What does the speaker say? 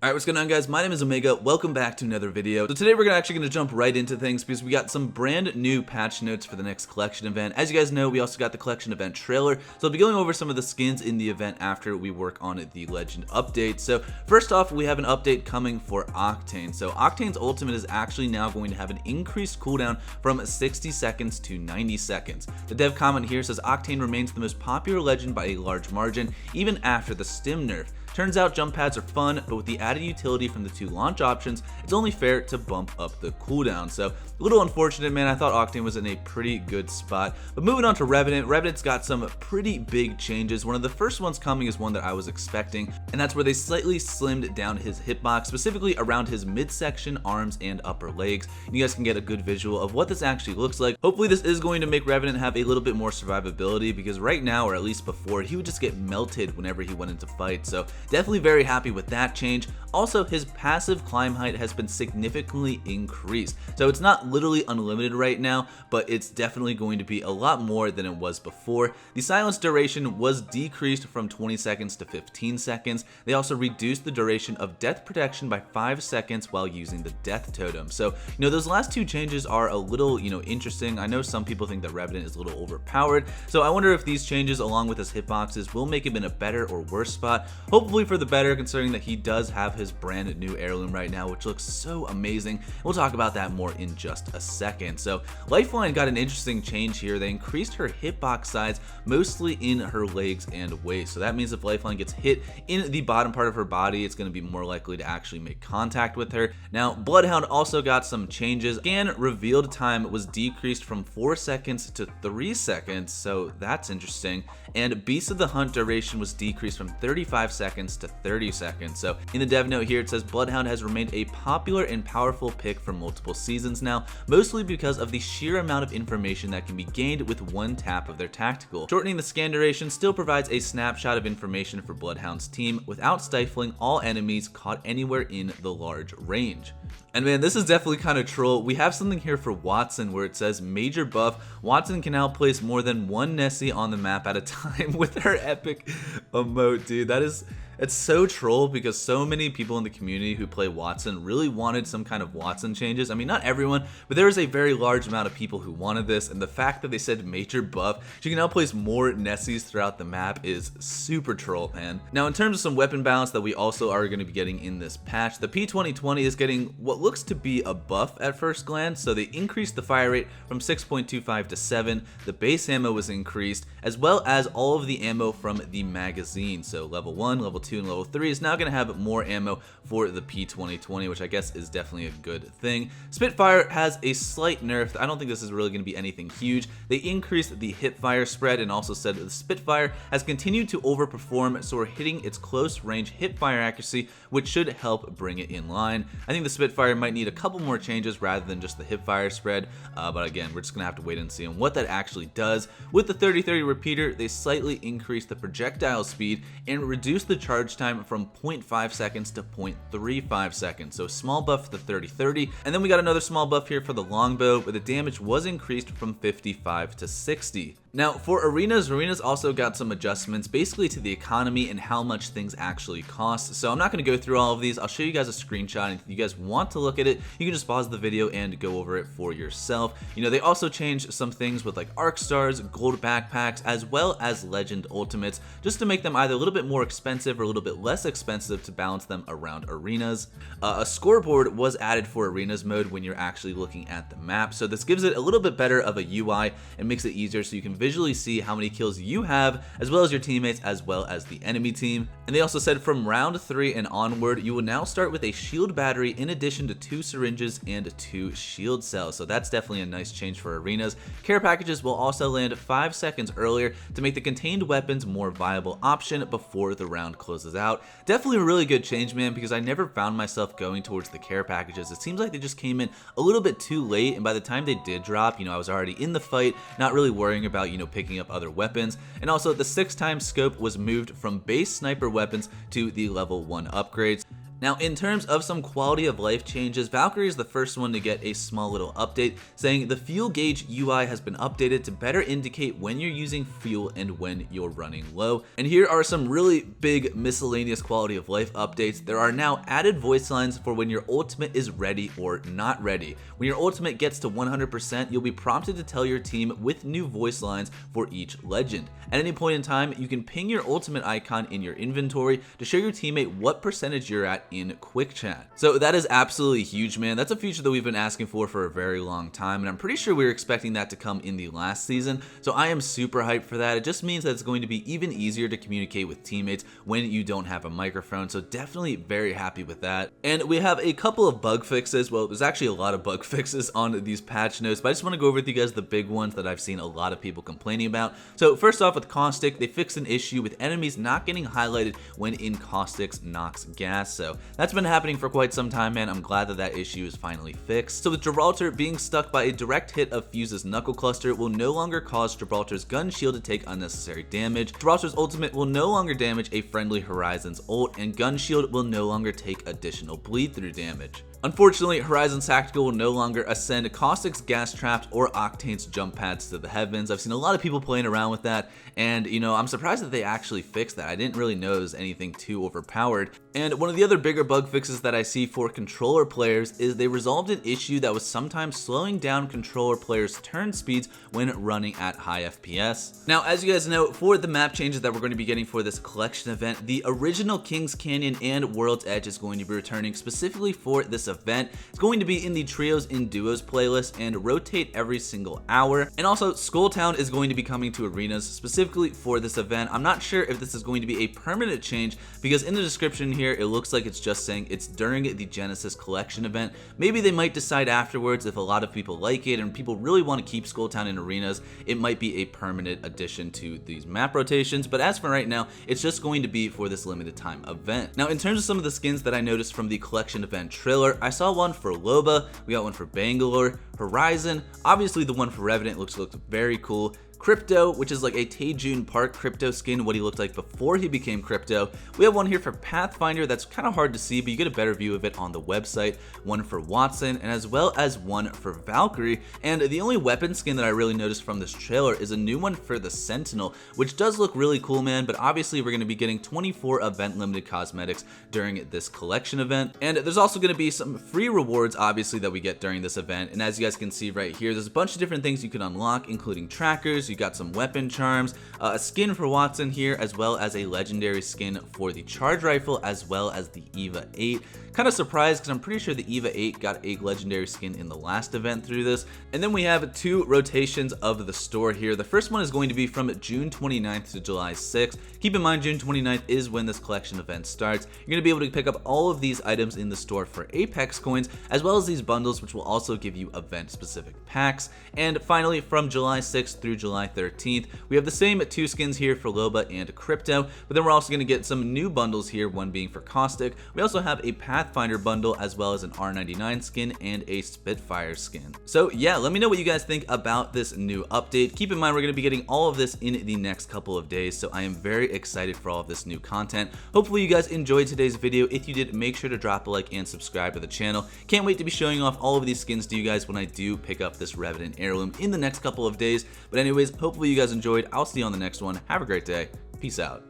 Alright, what's going on, guys? My name is Omega. Welcome back to another video. So today we're actually going to jump right into things because we got some brand new patch notes for the next collection event. As you guys know, we also got the collection event trailer, so I'll be going over some of the skins in the event after we work on the legend update. So first off, we have an update coming for Octane. So Octane's ultimate is actually now going to have an increased cooldown from 60 seconds to 90 seconds. The dev comment here says Octane remains the most popular legend by a large margin, even after the stim nerf. Turns out jump pads are fun, but with the added utility from the two launch options, it's only fair to bump up the cooldown. So a little unfortunate, man. I thought Octane was in a pretty good spot. But moving on to Revenant, Revenant's got some pretty big changes. One of the first ones coming is one that I was expecting, and that's where they slightly slimmed down his hitbox, specifically around his midsection, arms, and upper legs. And you guys can get a good visual of what this actually looks like. Hopefully this is going to make Revenant have a little bit more survivability, because right now, or at least before, he would just get melted whenever he went into fight. So definitely very happy with that change. Also, his passive climb height has been significantly increased. So it's not literally unlimited right now, but it's definitely going to be a lot more than it was before. The silence duration was decreased from 20 seconds to 15 seconds. They also reduced the duration of death protection by 5 seconds while using the death totem. So, those last two changes are a little, interesting. I know some people think that Revenant is a little overpowered. So I wonder if these changes, along with his hitboxes, will make him in a better or worse spot. Hopefully for the better, considering that he does have his brand new heirloom right now, which looks so amazing. We'll talk about that more in just a second. So Lifeline got an interesting change here. They increased her hitbox size mostly in her legs and waist. So that means if Lifeline gets hit in the bottom part of her body, it's going to be more likely to actually make contact with her. Now, Bloodhound also got some changes. Scan revealed time was decreased from 4 seconds to 3 seconds, so that's interesting. And Beast of the Hunt duration was decreased from 35 seconds to 30 seconds. So in the dev note here, it says Bloodhound has remained a popular and powerful pick for multiple seasons now, mostly because of the sheer amount of information that can be gained with one tap of their tactical. Shortening the scan duration still provides a snapshot of information for Bloodhound's team without stifling all enemies caught anywhere in the large range. And man, this is definitely kind of troll. We have something here for Watson where it says major buff. Watson can now place more than one Nessie on the map at a time with her epic emote, dude. It's so troll because so many people in the community who play Watson really wanted some kind of Watson changes. I mean, not everyone, but there was a very large amount of people who wanted this, and the fact that they said major buff, she can now place more Nessies throughout the map, is super troll, man. Now, in terms of some weapon balance that we also are going to be getting in this patch, the P2020 is getting what looks to be a buff at first glance. So they increased the fire rate from 6.25 to 7, the base ammo was increased, as well as all of the ammo from the magazine. So level 1, level 2, and level 3 is now going to have more ammo for the P2020, which I guess is definitely a good thing. Spitfire has a slight nerf. I don't think this is really going to be anything huge. They increased the hipfire spread and also said that the Spitfire has continued to overperform, so we're hitting its close range hipfire accuracy, which should help bring it in line. I think the Spitfire might need a couple more changes rather than just the hipfire spread, but again, we're just going to have to wait and see on what that actually does. With the 30-30 repeater, they slightly increased the projectile speed and reduced the charge time from 0.5 seconds to 0.35 seconds. So small buff for the 30-30. And then we got another small buff here for the longbow, where the damage was increased from 55 to 60. Now, for arenas also got some adjustments basically to the economy and how much things actually cost. So I'm not going to go through all of these. I'll show you guys a screenshot, and if you guys want to look at it, you can just pause the video and go over it for yourself. They also changed some things with like arc stars, gold backpacks, as well as legend ultimates, just to make them either a little bit more expensive or a little bit less expensive to balance them around arenas. A scoreboard was added for arenas mode when you're actually looking at the map. So this gives it a little bit better of a UI and makes it easier so you can visually see how many kills you have, as well as your teammates, as well as the enemy team. And they also said from round 3 and onward, you will now start with a shield battery in addition to 2 syringes and 2 shield cells. So that's definitely a nice change for arenas. Care packages will also land 5 seconds earlier to make the contained weapons more viable option before the round closes out. Definitely a really good change, man, because I never found myself going towards the care packages. It seems like they just came in a little bit too late, and by the time they did drop, I was already in the fight, not really worrying about, picking up other weapons. And also the 6x scope was moved from base sniper weapons to the level 1 upgrades. Now, in terms of some quality of life changes, Valkyrie is the first one to get a small little update saying the fuel gauge UI has been updated to better indicate when you're using fuel and when you're running low. And here are some really big miscellaneous quality of life updates. There are now added voice lines for when your ultimate is ready or not ready. When your ultimate gets to 100%, you'll be prompted to tell your team with new voice lines for each legend. At any point in time, you can ping your ultimate icon in your inventory to show your teammate what percentage you're at in quick chat. So that is absolutely huge, man. That's a feature that we've been asking for a very long time, and I'm pretty sure we were expecting that to come in the last season. So I am super hyped for that. It just means that it's going to be even easier to communicate with teammates when you don't have a microphone. So definitely very happy with that. And we have a couple of bug fixes. Well, there's actually a lot of bug fixes on these patch notes, but I just want to go over with you guys the big ones that I've seen a lot of people complaining about. So first off, with Caustic, they fixed an issue with enemies not getting highlighted when in Caustic's Nox gas. So that's been happening for quite some time, man. I'm glad that that issue is finally fixed. So with Gibraltar, being stuck by a direct hit of Fuse's Knuckle Cluster will no longer cause Gibraltar's gun shield to take unnecessary damage. Gibraltar's ultimate will no longer damage a friendly Horizon's ult, and gun shield will no longer take additional bleed through damage. Unfortunately, Horizon's Tactical will no longer ascend Caustic's gas traps or Octane's jump pads to the heavens. I've seen a lot of people playing around with that, and I'm surprised that they actually fixed that. I didn't really know it was anything too overpowered. And one of the other bigger bug fixes that I see for controller players is they resolved an issue that was sometimes slowing down controller players' turn speeds when running at high FPS. Now, as you guys know, for the map changes that we're going to be getting for this collection event, the original King's Canyon and World's Edge is going to be returning specifically for this event. It's going to be in the Trios and Duos playlist and rotate every single hour. And also, Skulltown is going to be coming to arenas specifically for this event. I'm not sure if this is going to be a permanent change because in the description here, it looks like it's just saying it's during the Genesis collection event. Maybe they might decide afterwards if a lot of people like it and people really want to keep Skulltown in arenas, it might be a permanent addition to these map rotations. But as for right now, it's just going to be for this limited time event. Now, in terms of some of the skins that I noticed from the collection event trailer, I saw one for Loba, we got one for Bangalore, Horizon, obviously the one for Revenant looks very cool. Crypto, which is like a Taejun Park Crypto skin, what he looked like before he became Crypto. We have one here for Pathfinder that's kind of hard to see, but you get a better view of it on the website. One for Watson, and as well as one for Valkyrie. And the only weapon skin that I really noticed from this trailer is a new one for the Sentinel, which does look really cool, man, but obviously we're going to be getting 24 event limited cosmetics during this collection event. And there's also going to be some free rewards, obviously, that we get during this event. And as you guys can see right here, there's a bunch of different things you can unlock, including trackers. You got some weapon charms, a skin for Watson here, as well as a legendary skin for the charge rifle, as well as the EVA 8. Kind of surprised because I'm pretty sure the EVA 8 got a legendary skin in the last event through this. And then we have two rotations of the store here. The first one is going to be from June 29th to July 6th. Keep in mind, June 29th is when this collection event starts. You're going to be able to pick up all of these items in the store for Apex coins, as well as these bundles, which will also give you event specific packs. And finally, from July 6th through July 13th, we have the same two skins here for Loba and Crypto, but then we're also going to get some new bundles here, one being for Caustic. We also have a Pathfinder bundle, as well as an R99 skin and a Spitfire skin. So yeah, let me know what you guys think about this new update. Keep in mind, we're going to be getting all of this in the next couple of days, so I am very excited for all of this new content. Hopefully you guys enjoyed today's video. If you did, make sure to drop a like and subscribe to the channel. Can't wait to be showing off all of these skins to you guys when I do pick up this Revenant Heirloom in the next couple of days. But anyways, hopefully you guys enjoyed. I'll see you on the next one. Have a great day. Peace out.